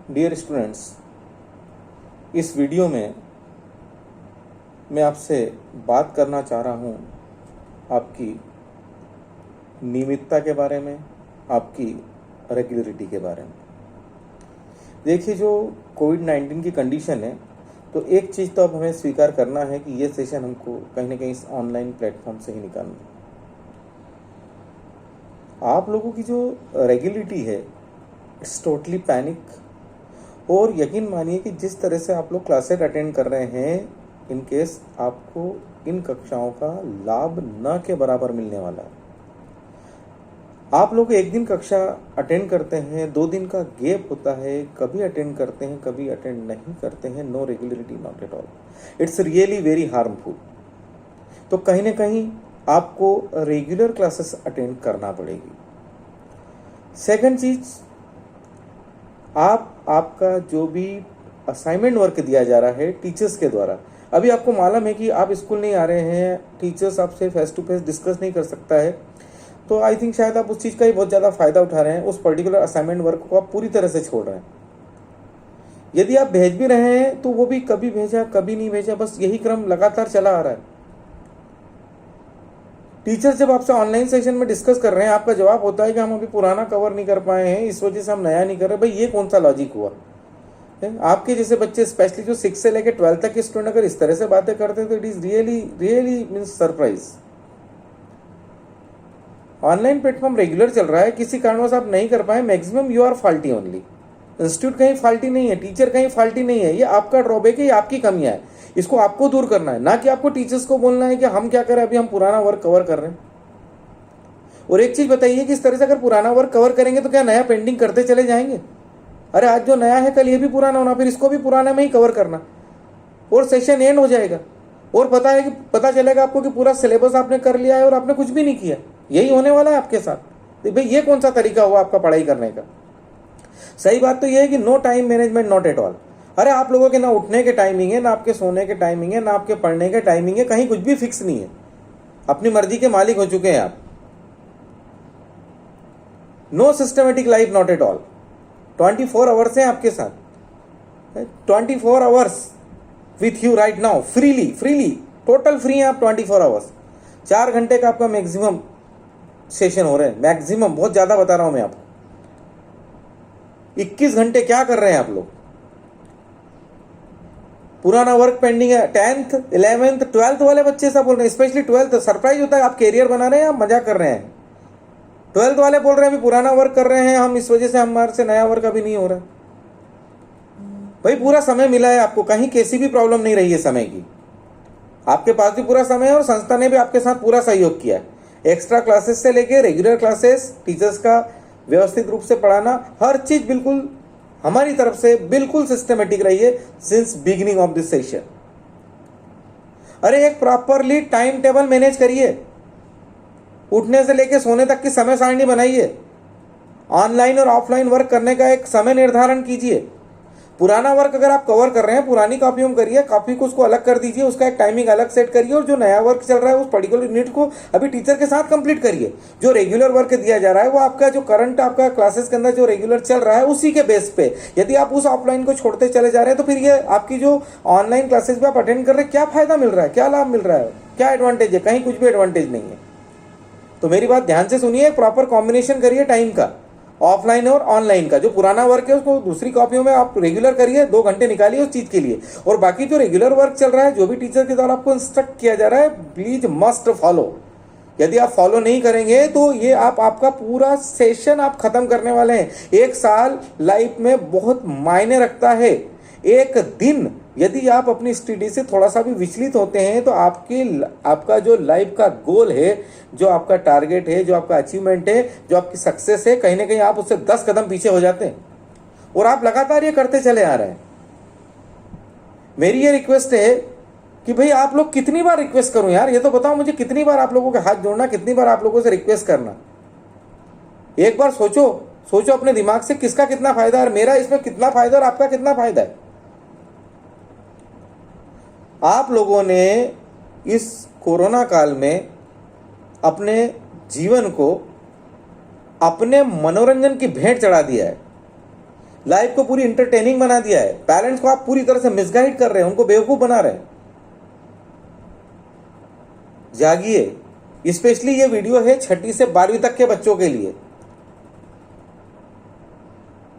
Dear students, इस video में मैं आपसे बात करना चाह रहा हूँ आपकी नियमितता के बारे में, आपकी रेगुलरिटी के बारे में। देखिए, जो कोविड-19 की कंडीशन है, तो एक चीज़ तो अब हमें स्वीकार करना है कि ये सेशन हमको कहीं ना कहीं इस ऑनलाइन प्लेटफॉर्म से ही निकालना है। आप लोगों की जो रेगुलरिटी है, इट्स टोटली पैनिक। और यकीन मानिए कि जिस तरह से आप लोग क्लासेस अटेंड कर रहे हैं, इन केस आपको इन कक्षाओं का लाभ न के बराबर मिलने वाला है। आप लोग एक दिन कक्षा अटेंड करते हैं, 2 दिन का गैप होता है, कभी अटेंड करते हैं, कभी अटेंड नहीं करते हैं। No regularity, not at all. It's really very harmful. तो कहीं ना कहीं आपको रेगुलर क्लासेस अटेंड करना पड़ेगी। सेकंड चीज, आपका जो भी असाइनमेंट वर्क दिया जा रहा है टीचर्स के द्वारा, अभी आपको मालूम है कि आप स्कूल नहीं आ रहे हैं, टीचर्स आपसे फेस टू फेस डिस्कस नहीं कर सकता है, तो आई थिंक शायद आप उस चीज़ का ही बहुत ज़्यादा फायदा उठा रहे हैं। उस पर्टिकुलर असाइनमेंट वर्क को आप पूरी तरह से छोड़ रहे हैं। यदि आप भेज भी रहे हैं तो वो भी कभी भेजा कभी नहीं भेजा, बस यही क्रम लगातार चला आ रहा है। टीचर्स जब आपसे ऑनलाइन सेशन में डिस्कस कर रहे हैं, आपका जवाब होता है कि हम अभी पुराना कवर नहीं कर पाए हैं, इस वजह से हम नया नहीं कर रहे। भाई, ये कौन सा लॉजिक हुआ? आपके जैसे बच्चे, स्पेशली जो 6 से लेकर 12 तक के स्टूडेंट अगर इस तरह से बातें करते हैं तो it is really really means surprise. Online platform regular चल रहा है, किसी कारणवश आप नहीं कर पाए, maximum you are faulty only. Institute कहीं फॉल्टी नहीं है, टीचर कहीं फॉल्टी नहीं है। ये आपका ड्रॉबैक है, ये आपकी कमियां है। इसको आपको दूर करना है, ना कि आपको टीचर्स को बोलना है कि हम क्या करें, अभी हम पुराना वर्क कवर कर रहे हैं। और एक चीज बताइए कि इस तरह से अगर पुराना वर्क कवर करेंगे तो क्या नया पेंडिंग करते चले जाएंगे? अरे, आज जो नया है कल ये भी पुराना होना, फिर इसको भी पुराना में ही कवर करना, और सेशन एंड हो जाएगा। और पता चलेगा आपको कि पूरा सिलेबस आपने कर लिया है और आपने कुछ भी नहीं किया। यही होने वाला है आपके साथ। तो भाई, ये कौन सा तरीका हुआ आपका पढ़ाई करने का? सही बात तो ये है कि no time management, not at all. अरे, आप लोगों के ना उठने के टाइमिंग है, ना आपके सोने के टाइमिंग है, ना आपके पढ़ने के टाइमिंग है, कहीं कुछ भी फिक्स नहीं है। अपनी मर्जी के मालिक हो चुके हैं आप। No systematic life, not at all. 24 hours हैं आपके साथ, 24 hours with you right now, freely total free हैं आप 24 आवर्स। 4 घंटे का आपका मैक्सिमम सेशन हो रहे हैं, मैक्सिमम, बहुत ज्यादा बता रहा हूं मैं आपको। 21 घंटे क्या कर रहे हैं आप लोग? पुराना वर्क पेंडिंग है। 10th 11th 12th वाले बच्चे सब बोल रहे हैं, स्पेशली 12th। सरप्राइज होता है, आप कैरियर बना रहे हैं, आप मजा कर रहे हैं। 12th वाले बोल रहे हैं अभी पुराना वर्क कर रहे हैं हम, इस वजह से हमारे से नया वर्क अभी नहीं हो रहा है। भाई, पूरा समय मिला है आपको, कहीं कैसी भी प्रॉब्लम नहीं रही है समय की। आपके पास भी पूरा समय है और संस्था ने भी आपके साथ पूरा सहयोग किया है। एक्स्ट्रा क्लासेस से लेके रेगुलर क्लासेस, टीचर्स का व्यवस्थित रूप से पढ़ाना, हर चीज बिल्कुल हमारी तरफ से बिल्कुल सिस्टमेटिक रही है since beginning of this session. अरे, एक प्रॉपरली टाइम टेबल मैनेज करिए, उठने से लेके सोने तक की समय सारणी बनाइए। ऑनलाइन और ऑफलाइन वर्क करने का एक समय निर्धारण कीजिए। पुराना वर्क अगर आप कवर कर रहे हैं, पुरानी कॉपी में करिए, कॉपी को उसको अलग कर दीजिए, उसका एक टाइमिंग अलग सेट करिए, और जो नया वर्क चल रहा है उस पर्टिकुलर यूनिट को अभी टीचर के साथ कंप्लीट करिए। जो रेगुलर वर्क दिया जा रहा है वो आपका जो करंट आपका क्लासेस के अंदर जो रेगुलर चल रहा है उसी के बेस पे। यदि आप उस ऑफलाइन को छोड़ते चले जा रहे हैं तो फिर ये आपकी जो ऑनलाइन क्लासेस भी आप अटेंड कर रहे हैं, क्या फायदा मिल रहा है, क्या लाभ मिल रहा है, क्या एडवांटेज है? कहीं कुछ भी एडवांटेज नहीं है। तो मेरी बात ध्यान से सुनिए, प्रॉपर कॉम्बिनेशन करिए टाइम का, ऑफलाइन और ऑनलाइन का। जो पुराना वर्क है उसको दूसरी कॉपियों में आप रेगुलर करिए, 2 घंटे निकालिए उस चीज के लिए। और बाकी जो रेगुलर वर्क चल रहा है, जो भी टीचर के द्वारा आपको इंस्ट्रक्ट किया जा रहा है, प्लीज मस्ट फॉलो। यदि आप फॉलो नहीं करेंगे तो ये आपका पूरा सेशन आप खत्म करने वाले हैं। 1 साल लाइफ में बहुत मायने रखता है। एक दिन यदि आप अपनी स्टडी से थोड़ा सा भी विचलित होते हैं तो आपका जो लाइफ का गोल है, जो आपका टारगेट है, जो आपका अचीवमेंट है, जो आपकी सक्सेस है, कहीं ना कहीं आप उससे 10 कदम पीछे हो जाते हैं। और आप लगातार ये करते चले आ रहे हैं। मेरी ये रिक्वेस्ट है कि भाई, आप लोग कितनी बार रिक्वेस्ट करूं यार, ये तो बताओ मुझे, कितनी बार आप लोगों के हाथ जोड़ना, कितनी बार आप लोगों से रिक्वेस्ट करना। एक बार सोचो अपने दिमाग से, किसका कितना फायदा है, मेरा इसमें कितना फायदा और आपका कितना फायदा है। आप लोगों ने इस कोरोना काल में अपने जीवन को अपने मनोरंजन की भेंट चढ़ा दिया है। लाइफ को पूरी इंटरटेनिंग बना दिया है। पेरेंट्स को आप पूरी तरह से मिसगाइड कर रहे हैं, उनको बेवकूफ बना रहे हैं। जागिए। स्पेशली ये वीडियो है 6ठी से 12वीं तक के बच्चों के लिए।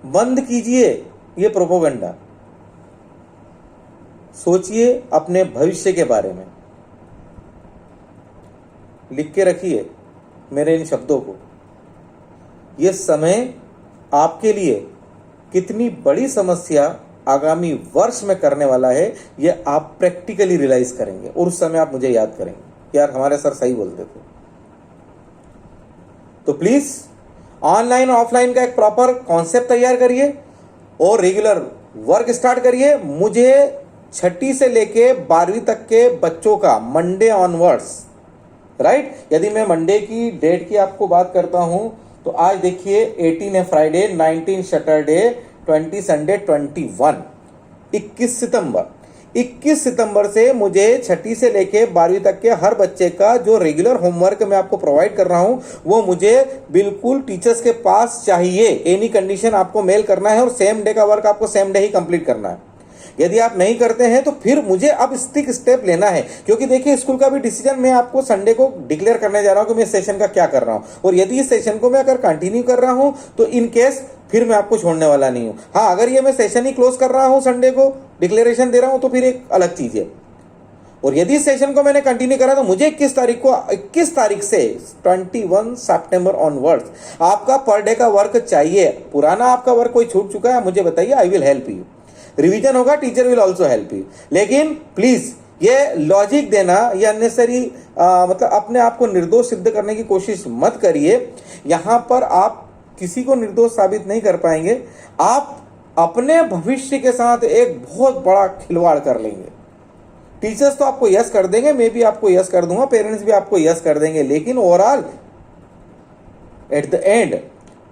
बंद कीजिए ये प्रोपोगंडा। सोचिए अपने भविष्य के बारे में। लिख के रखिए मेरे इन शब्दों को। ये समय आपके लिए कितनी बड़ी समस्या आगामी वर्ष में करने वाला है, ये आप प्रैक्टिकली रियलाइज करेंगे और उस समय आप मुझे याद करेंगे, यार हमारे सर सही बोलते थे। तो प्लीज ऑनलाइन ऑफलाइन का एक प्रॉपर कॉन्सेप्ट तैयार करिए और रेगुलर वर्क स्टार्ट करिए। मुझे 6ठी से लेके 12वीं तक के बच्चों का मंडे ऑनवर्ड्स, राइट, यदि मैं मंडे की डेट की आपको बात करता हूं तो आज देखिए 18 है फ्राइडे, 19 सैटरडे, 20 संडे, 21 21 सितंबर से मुझे 6ठी से लेके 12वीं तक के हर बच्चे का जो रेगुलर होमवर्क मैं आपको प्रोवाइड कर रहा हूं वो मुझे बिल्कुल टीचर्स के पास चाहिए। एनी कंडीशन आपको मेल करना है और सेम डे का वर्क आपको सेम डे ही कंप्लीट करना है। यदि आप नहीं करते हैं तो फिर मुझे अब स्टेप लेना है, क्योंकि देखिए स्कूल का भी डिसीजन मैं आपको संडे को डिक्लेयर करने जा रहा हूं कि मैं सेशन का क्या कर रहा हूं, और यदि इस सेशन को मैं अगर कंटिन्यू कर रहा हूं तो इन केस फिर मैं आपको छोड़ने वाला नहीं हूं। हाँ, अगर ये मैं सेशन ही क्लोज कर रहा हूं, संडे को डिक्लेरेशन दे रहा हूं, तो फिर एक अलग चीज है। और यदि इस सेशन को मैंने कंटिन्यू करा तो मुझे 21 तारीख से 21 सितंबर ऑनवर्ड्स आपका पर डे का वर्क चाहिए। पुराना आपका वर्क कोई छूट चुका है मुझे बताइए, I will help you. Revision होगा, teacher will also help you. लेकिन प्लीज ये लॉजिक देना, ये अननेसरी मतलब अपने आप को निर्दोष सिद्ध करने की कोशिश मत करिए। यहां पर आप किसी को निर्दोष साबित नहीं कर पाएंगे। आप अपने भविष्य के साथ एक बहुत बड़ा खिलवाड़ कर लेंगे। टीचर्स तो आपको यस कर देंगे, मैं भी आपको यस कर दूंगा, पेरेंट्स भी आपको यस कर देंगे, लेकिन ओवरऑल एट द एंड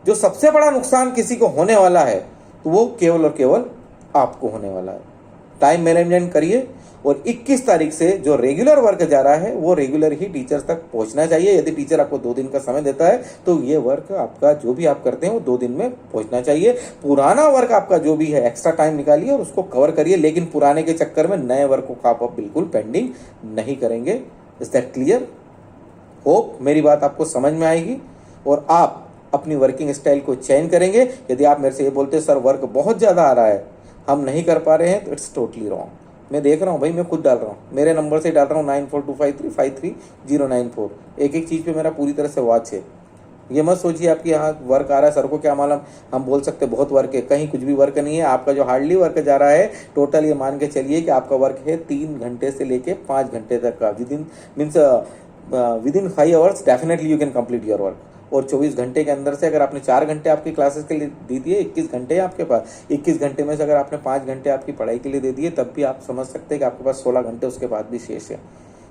जो सबसे बड़ा नुकसान किसी को होने वाला है तो वो केवल और केवल आपको होने वाला है। टाइम मैनेजमेंट करिए और 21 तारीख से जो रेगुलर वर्क जा रहा है वो रेगुलर ही टीचर्स तक पहुंचना चाहिए। यदि टीचर आपको 2 दिन का समय देता है तो ये वर्क आपका जो भी आप करते हैं वो 2 दिन में पहुंचना चाहिए। पुराना वर्क आपका जो भी है एक्स्ट्रा टाइम निकालिए और उसको कवर करिए, लेकिन पुराने के चक्कर में नए वर्क को आप बिल्कुल पेंडिंग नहीं करेंगे। Is that clear? होप मेरी बात आपको समझ में आएगी और आप अपनी वर्किंग स्टाइल को चेंज करेंगे। यदि आप मेरे से ये बोलते सर वर्क बहुत ज़्यादा आ रहा है, हम नहीं कर पा रहे हैं, तो इट्स टोटली रॉन्ग। मैं देख रहा हूँ भाई, मैं खुद डाल रहा हूँ, मेरे नंबर से डाल रहा हूँ 9425353094। एक चीज़ पे मेरा पूरी तरह से वॉच है। ये मत सोचिए आपके यहाँ वर्क आ रहा है, सर को क्या मालूम, हम बोल सकते बहुत वर्क है, कहीं कुछ भी वर्क नहीं है। आपका जो हार्डली वर्क जा रहा है टोटल ये मान के चलिए कि आपका वर्क है 3 घंटे से लेके 5 घंटे तक का। With in 5 hours definitely you can complete your work. और 24 घंटे के अंदर से अगर आपने 4 घंटे आपकी क्लासेस के लिए दे दिए, 21 घंटे है आपके पास। 21 घंटे में से अगर आपने 5 घंटे आपकी पढ़ाई के लिए दे दिए, तब भी आप समझ सकते हैं कि आपके पास 16 घंटे उसके बाद भी शेष है।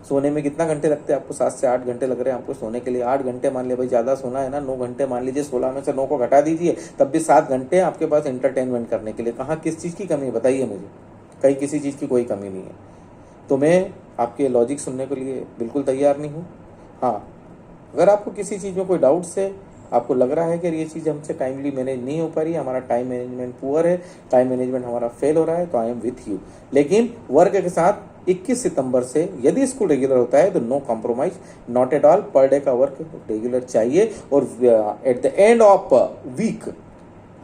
सोने में कितना घंटे लगते हैं आपको? 7 से 8 घंटे लग रहे हैं आपको सोने के लिए। 8 घंटे मान लिया भाई, ज़्यादा सोना है ना, 9 घंटे मान लीजिए, 16 में से 9 को घटा दीजिए, तब भी 7 घंटे आपके पास एंटरटेनमेंट करने के लिए। कहाँ किस चीज़ की कमी है बताइए मुझे? कहीं किसी चीज़ की कोई कमी नहीं है। तो मैं आपके लॉजिक सुनने के लिए बिल्कुल तैयार नहीं हूँ। हाँ, अगर आपको किसी चीज़ में कोई डाउट्स है, आपको लग रहा है कि ये चीज़ हमसे टाइमली मैनेज नहीं हो पा रही है, हमारा टाइम मैनेजमेंट पुअर है, टाइम मैनेजमेंट हमारा फेल हो रहा है, तो आई एम विथ यू। लेकिन वर्क के साथ 21 सितंबर से यदि स्कूल रेगुलर होता है तो no compromise, not at all. Per day का वर्क रेगुलर चाहिए और at the end of week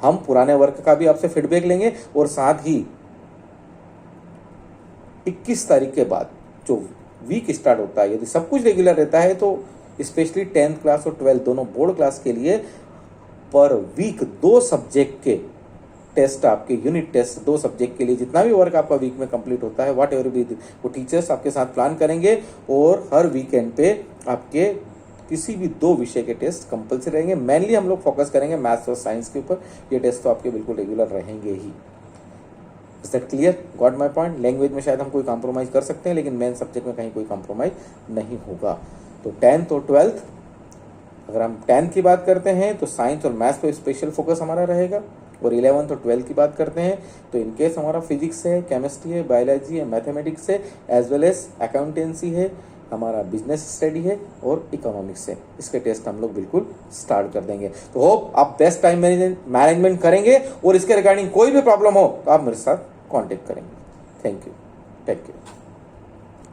हम पुराने वर्क का भी आपसे फीडबैक लेंगे और साथ ही 21 तारीख के बाद जो वीक स्टार्ट होता है, यदि सब कुछ रेगुलर रहता है तो स्पेशली 10th क्लास और 12th दोनों बोर्ड क्लास के लिए पर वीक 2 सब्जेक्ट के टेस्ट, आपके यूनिट टेस्ट 2 सब्जेक्ट के लिए जितना भी वर्क आपका वीक में कंप्लीट होता है, व्हाट एवर भी, वो टीचर्स आपके साथ प्लान करेंगे और हर वीकेंड पे आपके किसी भी 2 विषय के टेस्ट कंपल्सरी रहेंगे। मेनली हम लोग फोकस करेंगे मैथ्स और साइंस के ऊपर। ये टेस्ट तो आपके बिल्कुल रेगुलर रहेंगे ही। Is that clear? Got my point? Language में शायद हम कोई कॉम्प्रोमाइज़ कर सकते हैं, लेकिन मेन सब्जेक्ट में कहीं कोई कॉम्प्रोमाइज़ नहीं होगा। तो 10th और 12th, अगर हम 10th की बात करते हैं तो साइंस और मैथ्स पे स्पेशल फोकस हमारा रहेगा। और 11th और 12th की बात करते हैं तो इनकेस हमारा फिजिक्स है, केमिस्ट्री है, बायोलॉजी है, मैथमेटिक्स है, एज वेल एज अकाउंटेंसी है, हमारा बिजनेस स्टडी है और इकोनॉमिक्स है, इसके टेस्ट हम लोग बिल्कुल स्टार्ट कर देंगे। तो होप आप बेस्ट टाइम मैनेजमेंट करेंगे और इसके रिगार्डिंग कोई भी प्रॉब्लम हो तो आप मेरे साथ कांटेक्ट करेंगे। Thank you, take care.